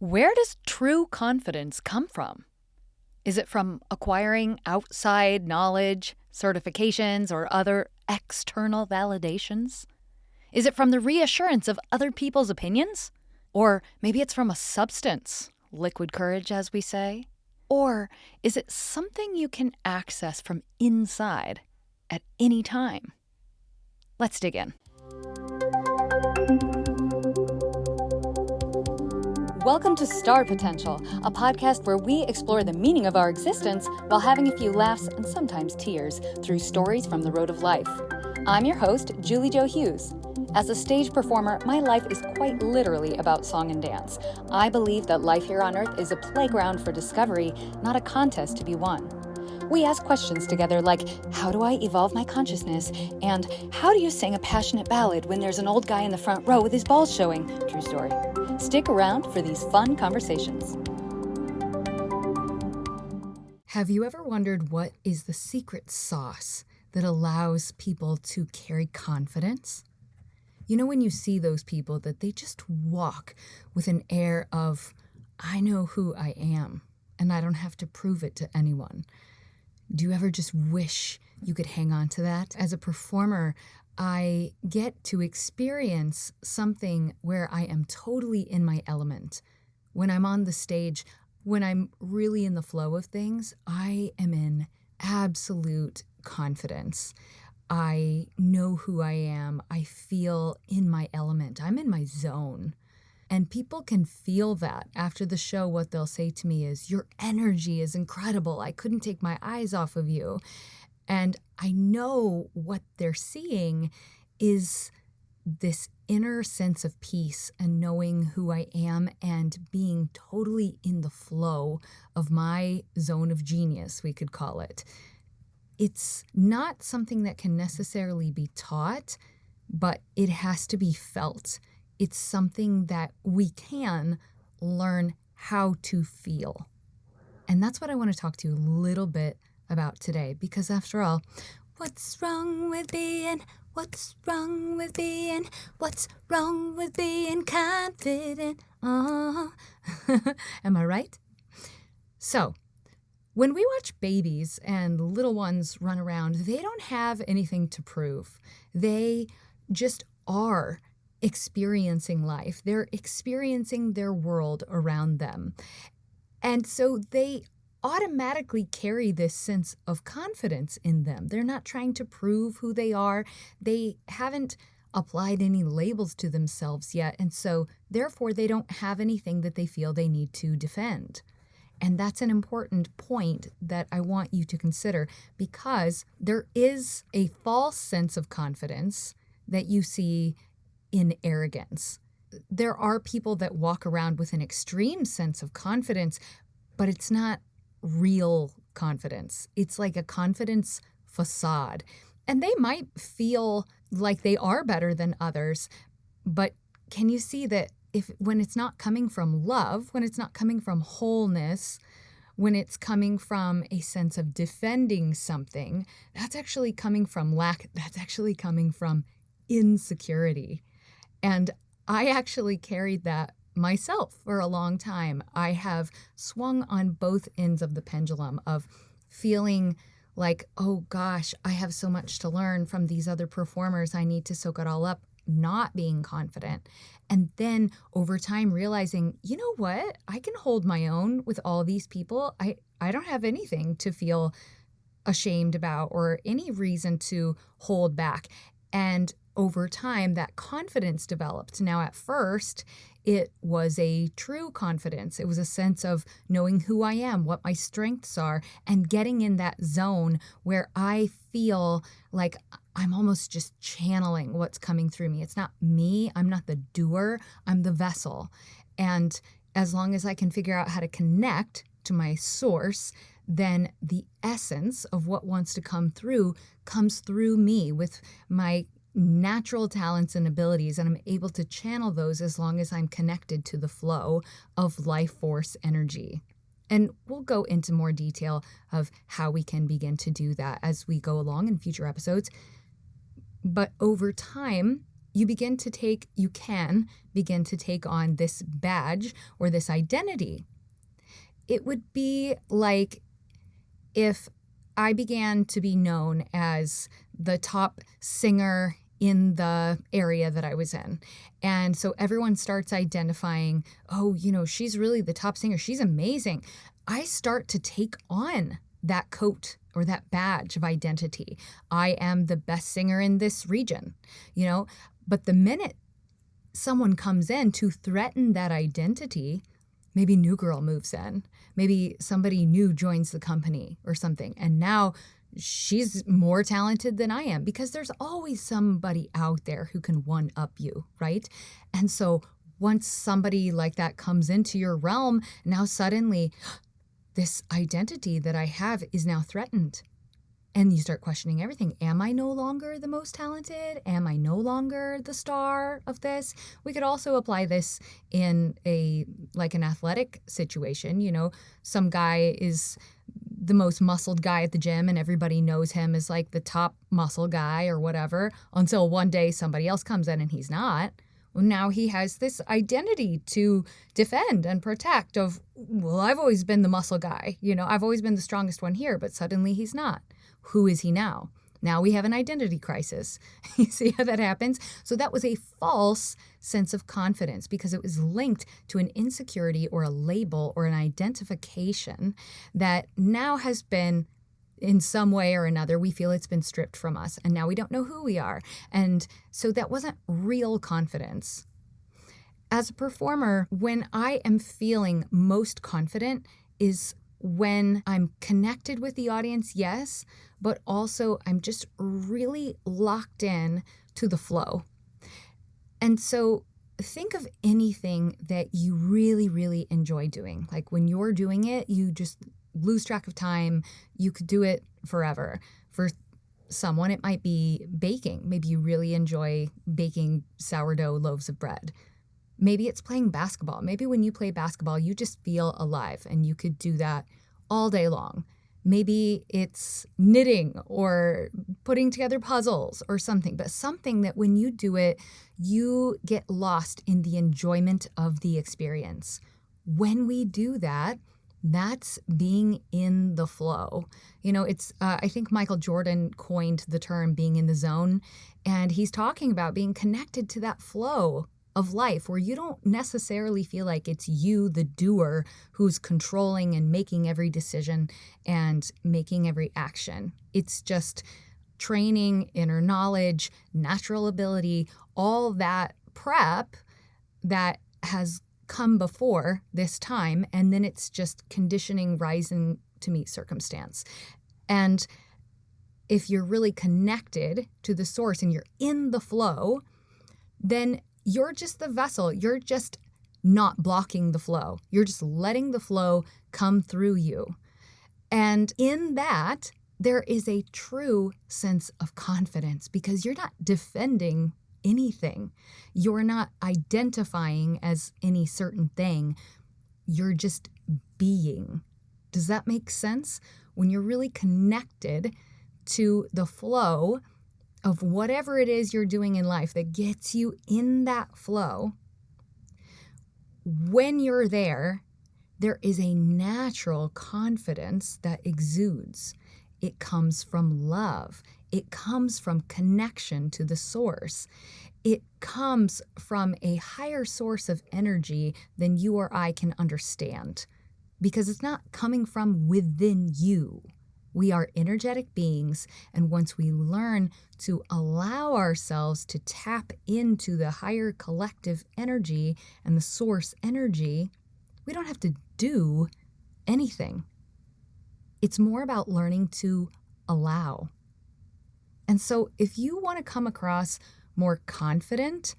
Where does true confidence come from? Is it from acquiring outside knowledge, certifications, or other external validations? Is it from the reassurance of other people's opinions? Or maybe it's from a substance, liquid courage, as we say? Or is it something you can access from inside at any time? Let's dig in. Welcome to Star Potential, a podcast where we explore the meaning of our existence while having a few laughs and sometimes tears through stories from the road of life. I'm your host, Julie Jo Hughes. As a stage performer, my life is quite literally about song and dance. I believe that life here on Earth is a playground for discovery, not a contest to be won. We ask questions together like, how do I evolve my consciousness? And how do you sing a passionate ballad when there's an old guy in the front row with his balls showing? True story. Stick around for these fun conversations. Have you ever wondered what is the secret sauce that allows people to carry confidence? You know, when you see those people that they just walk with an air of, I know who I am, and I don't have to prove it to anyone. Do you ever just wish you could hang on to that? As a performer, I get to experience something where I am totally in my element. When I'm on the stage, when I'm really in the flow of things, I am in absolute confidence. I know who I am. I feel in my element. I'm in my zone. And people can feel that. After the show, what they'll say to me is, your energy is incredible. I couldn't take my eyes off of you. And I know what they're seeing is this inner sense of peace and knowing who I am and being totally in the flow of my zone of genius, we could call it. It's not something that can necessarily be taught, but it has to be felt. It's something that we can learn how to feel. And that's what I want to talk to you a little bit about today, because after all, what's wrong with being confident? Oh, am I right? So, when we watch babies and little ones run around, they don't have anything to prove. They just are experiencing life. They're experiencing their world around them. And so they automatically carry this sense of confidence in them. They're not trying to prove who they are. They haven't applied any labels to themselves yet. And so therefore they don't have anything that they feel they need to defend. And that's an important point that I want you to consider, because there is a false sense of confidence that you see in arrogance. There are people that walk around with an extreme sense of confidence, but it's not real confidence. It's like a confidence facade. And they might feel like they are better than others, but can you see that when it's not coming from love, when it's not coming from wholeness, when it's coming from a sense of defending something, that's actually coming from lack, that's actually coming from insecurity. And I actually carried that myself for a long time. I have swung on both ends of the pendulum of feeling like, oh gosh, I have so much to learn from these other performers. I need to soak it all up, not being confident. And then over time realizing, you know what? I can hold my own with all these people. I don't have anything to feel ashamed about or any reason to hold back. And over time, that confidence developed. Now, at first, it was a true confidence. It was a sense of knowing who I am, what my strengths are, and getting in that zone where I feel like I'm almost just channeling what's coming through me. It's not me. I'm not the doer. I'm the vessel. And as long as I can figure out how to connect to my source, then the essence of what wants to come through comes through me with my natural talents and abilities, and I'm able to channel those as long as I'm connected to the flow of life force energy. And we'll go into more detail of how we can begin to do that as we go along in future episodes. But over time, you can begin to take on this badge or this identity. It would be like if I began to be known as the top singer in the area that I was in. And so everyone starts identifying, oh, she's really the top singer. She's amazing. I start to take on that coat or that badge of identity. I am the best singer in this region, But the minute someone comes in to threaten that identity, maybe new girl moves in, maybe somebody new joins the company or something, and now she's more talented than I am, because there's always somebody out there who can one-up you, right? And so once somebody like that comes into your realm, now suddenly this identity that I have is now threatened. And you start questioning everything. Am I no longer the most talented? Am I no longer the star of this? We could also apply this in an athletic situation. Some guy is the most muscled guy at the gym and everybody knows him as like the top muscle guy or whatever, until one day somebody else comes in and he's not. Well, now he has this identity to defend and protect of, well, I've always been the muscle guy. I've always been the strongest one here, but suddenly he's not. Who is he now? Now we have an identity crisis. You see how that happens? So that was a false sense of confidence because it was linked to an insecurity or a label or an identification that now has been, in some way or another, we feel it's been stripped from us. And now we don't know who we are. And so that wasn't real confidence. As a performer, when I am feeling most confident is when I'm connected with the audience, yes, but also I'm just really locked in to the flow. And so think of anything that you really, really enjoy doing. Like when you're doing it, you just lose track of time. You could do it forever. For someone, it might be baking. Maybe you really enjoy baking sourdough loaves of bread. Maybe it's playing basketball. Maybe when you play basketball, you just feel alive and you could do that all day long. Maybe it's knitting or putting together puzzles or something, but something that when you do it, you get lost in the enjoyment of the experience. When we do that, that's being in the flow. I think Michael Jordan coined the term being in the zone, and he's talking about being connected to that flow of life where you don't necessarily feel like it's you, the doer, who's controlling and making every decision and making every action. It's just training, inner knowledge, natural ability, all that prep that has come before this time, and then it's just conditioning rising to meet circumstance. And if you're really connected to the source and you're in the flow, then you're just the vessel. You're just not blocking the flow. You're just letting the flow come through you. And in that, there is a true sense of confidence because you're not defending anything. You're not identifying as any certain thing. You're just being. Does that make sense? When you're really connected to the flow of whatever it is you're doing in life that gets you in that flow, when you're there, there is a natural confidence that exudes. It comes from love. It comes from connection to the source. It comes from a higher source of energy than you or I can understand because it's not coming from within you. We are energetic beings, and once we learn to allow ourselves to tap into the higher collective energy and the source energy, we don't have to do anything. It's more about learning to allow. And so if you want to come across more confident,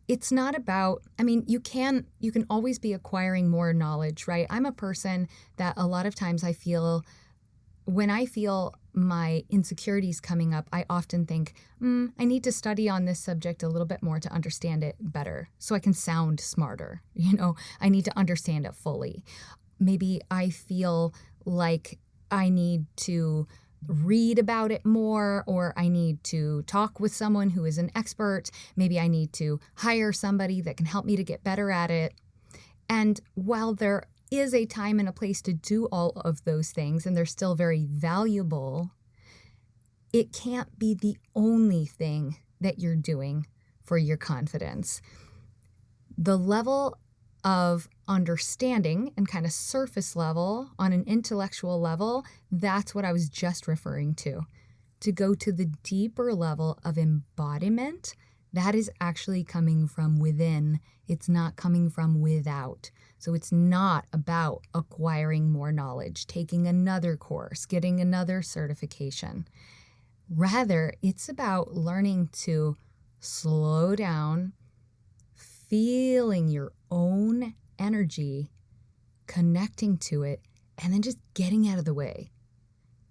it's not about, you can always be acquiring more knowledge, right? I'm a person that a lot of times when I feel my insecurities coming up, I often think, I need to study on this subject a little bit more to understand it better so I can sound smarter. I need to understand it fully. Maybe I feel like I need to read about it more, or I need to talk with someone who is an expert. Maybe I need to hire somebody that can help me to get better at it. And while there is a time and a place to do all of those things, and they're still very valuable, it can't be the only thing that you're doing for your confidence. The level of understanding and kind of surface level on an intellectual level, that's what I was just referring to. To go to the deeper level of embodiment, that is actually coming from within. It's not coming from without. So it's not about acquiring more knowledge, taking another course, getting another certification. Rather, it's about learning to slow down, feeling your own energy, connecting to it, and then just getting out of the way.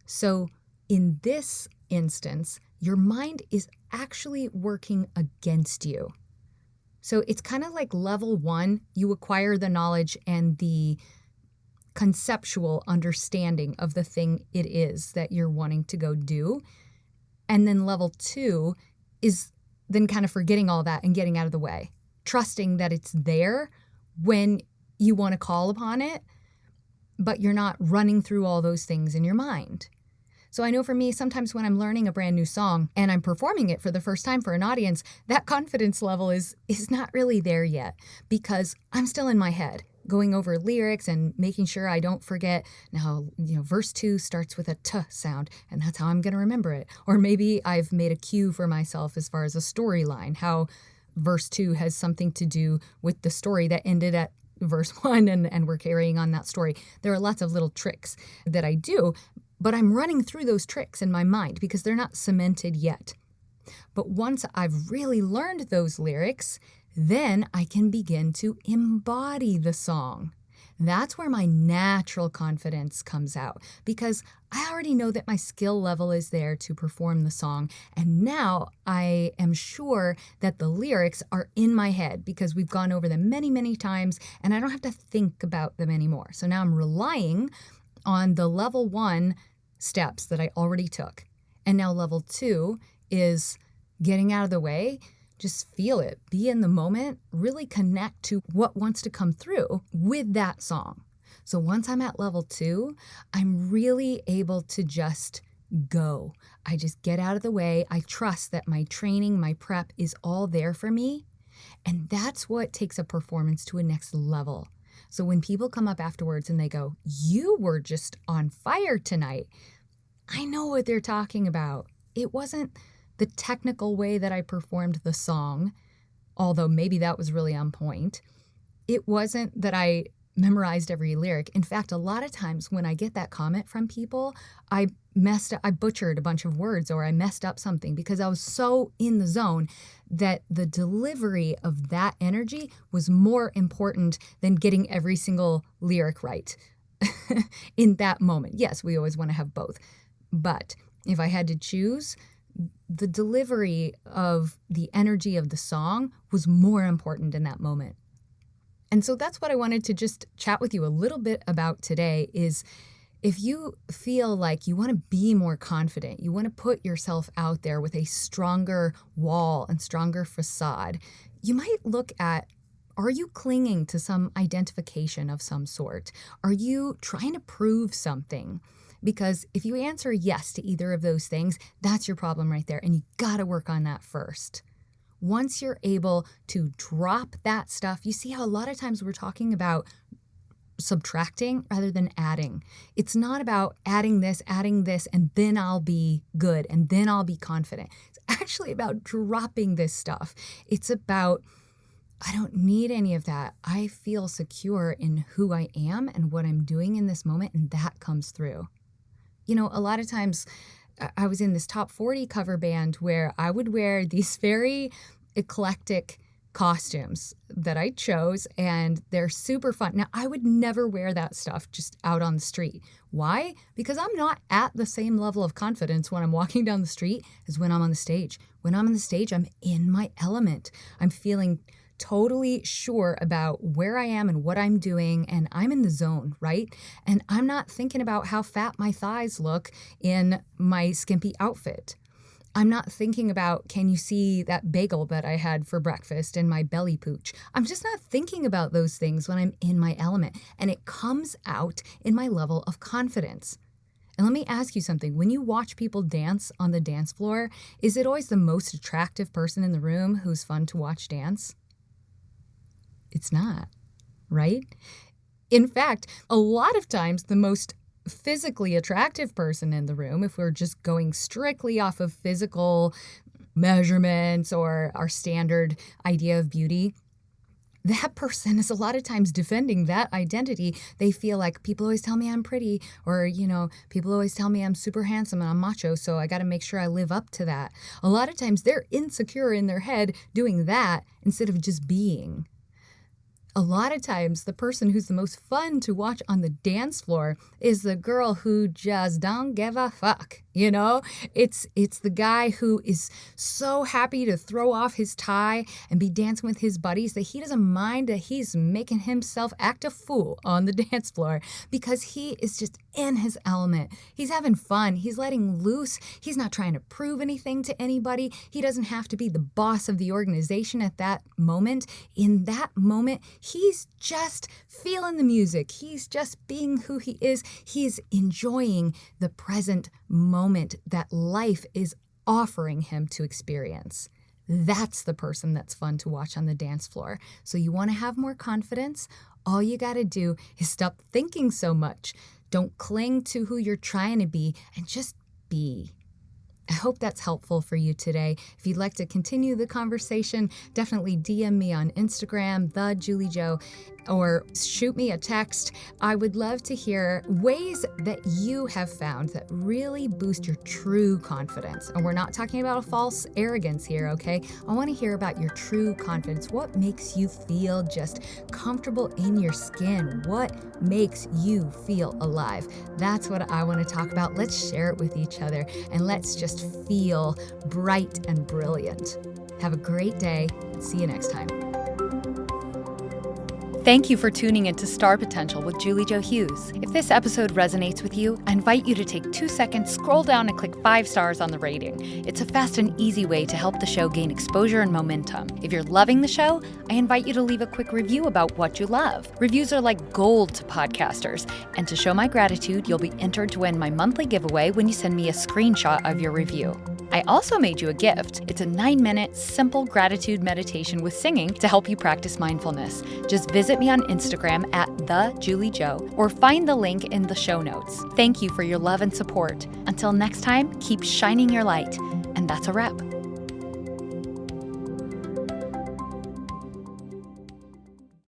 So in this instance, your mind is actually working against you. So it's kind of like level 1, you acquire the knowledge and the conceptual understanding of the thing it is that you're wanting to go do. And then level 2 is then kind of forgetting all that and getting out of the way, trusting that it's there when you want to call upon it, but you're not running through all those things in your mind. So I know for me, sometimes when I'm learning a brand new song and I'm performing it for the first time for an audience, that confidence level is not really there yet because I'm still in my head, going over lyrics and making sure I don't forget. Now, verse 2 starts with a t sound, and that's how I'm going to remember it. Or maybe I've made a cue for myself as far as a storyline, how verse 2 has something to do with the story that ended at verse 1, and we're carrying on that story. There are lots of little tricks that I do, but I'm running through those tricks in my mind because they're not cemented yet. But once I've really learned those lyrics, then I can begin to embody the song. That's where my natural confidence comes out because I already know that my skill level is there to perform the song. And now I am sure that the lyrics are in my head because we've gone over them many, many times and I don't have to think about them anymore. So now I'm relying on the level 1 steps that I already took. And now level 2 is getting out of the way. Just feel it, be in the moment, really connect to what wants to come through with that song. So once I'm at level 2, I'm really able to just go. I just get out of the way. I trust that my training, my prep is all there for me. And that's what takes a performance to a next level. So when people come up afterwards and they go, "You were just on fire tonight," I know what they're talking about. It wasn't the technical way that I performed the song, although maybe that was really on point. It wasn't that I memorized every lyric. In fact, a lot of times when I get that comment from people, I butchered a bunch of words or I messed up something because I was so in the zone that the delivery of that energy was more important than getting every single lyric right in that moment. Yes, we always want to have both. But if I had to choose, the delivery of the energy of the song was more important in that moment. And so that's what I wanted to just chat with you a little bit about today is if you feel like you want to be more confident, you want to put yourself out there with a stronger wall and stronger facade, you might look at, are you clinging to some identification of some sort? Are you trying to prove something? Because if you answer yes to either of those things, that's your problem right there. And you got to work on that first. Once you're able to drop that stuff, you see how a lot of times we're talking about subtracting rather than adding. It's not about adding this, and then I'll be good, and then I'll be confident. It's actually about dropping this stuff. It's about, I don't need any of that. I feel secure in who I am and what I'm doing in this moment, and that comes through. A lot of times I was in this top 40 cover band where I would wear these very eclectic costumes that I chose, and they're super fun. Now, I would never wear that stuff just out on the street. Why? Because I'm not at the same level of confidence when I'm walking down the street as when I'm on the stage. When I'm on the stage, I'm in my element. I'm feeling totally sure about where I am and what I'm doing, and I'm in the zone, right? And I'm not thinking about how fat my thighs look in my skimpy outfit. I'm not thinking about, can you see that bagel that I had for breakfast in my belly pooch? I'm just not thinking about those things when I'm in my element. And it comes out in my level of confidence. And let me ask you something. When you watch people dance on the dance floor, is it always the most attractive person in the room who's fun to watch dance? It's not, right? In fact, a lot of times the most physically attractive person in the room, if we're just going strictly off of physical measurements or our standard idea of beauty, that person is a lot of times defending that identity. They feel like people always tell me I'm pretty, or, people always tell me I'm super handsome and I'm macho, so I got to make sure I live up to that. A lot of times they're insecure in their head doing that instead of just being. A lot of times, the person who's the most fun to watch on the dance floor is the girl who just don't give a fuck. It's the guy who is so happy to throw off his tie and be dancing with his buddies that he doesn't mind that he's making himself act a fool on the dance floor because he is just in his element. He's having fun. He's letting loose. He's not trying to prove anything to anybody. He doesn't have to be the boss of the organization at that moment. In that moment, he's just feeling the music. He's just being who he is. He's enjoying the present moment that life is offering him to experience. That's the person that's fun to watch on the dance floor. So you want to have more confidence? All you got to do is stop thinking so much. Don't cling to who you're trying to be and just be. I hope that's helpful for you today. If you'd like to continue the conversation, definitely DM me on Instagram, @JulieJo, or shoot me a text. I would love to hear ways that you have found that really boost your true confidence. And we're not talking about a false arrogance here, okay? I want to hear about your true confidence. What makes you feel just comfortable in your skin? What makes you feel alive? That's what I want to talk about. Let's share it with each other and let's just feel bright and brilliant. Have a great day. See you next time. Thank you for tuning into Star Potential with Julie Jo Hughes. If this episode resonates with you, I invite you to take 2 seconds, scroll down and click 5 stars on the rating. It's a fast and easy way to help the show gain exposure and momentum. If you're loving the show, I invite you to leave a quick review about what you love. Reviews are like gold to podcasters. And to show my gratitude, you'll be entered to win my monthly giveaway when you send me a screenshot of your review. I also made you a gift. It's a 9-minute, simple gratitude meditation with singing to help you practice mindfulness. Just visit me on Instagram @TheJulieJo or find the link in the show notes. Thank you for your love and support. Until next time, keep shining your light. And that's a wrap.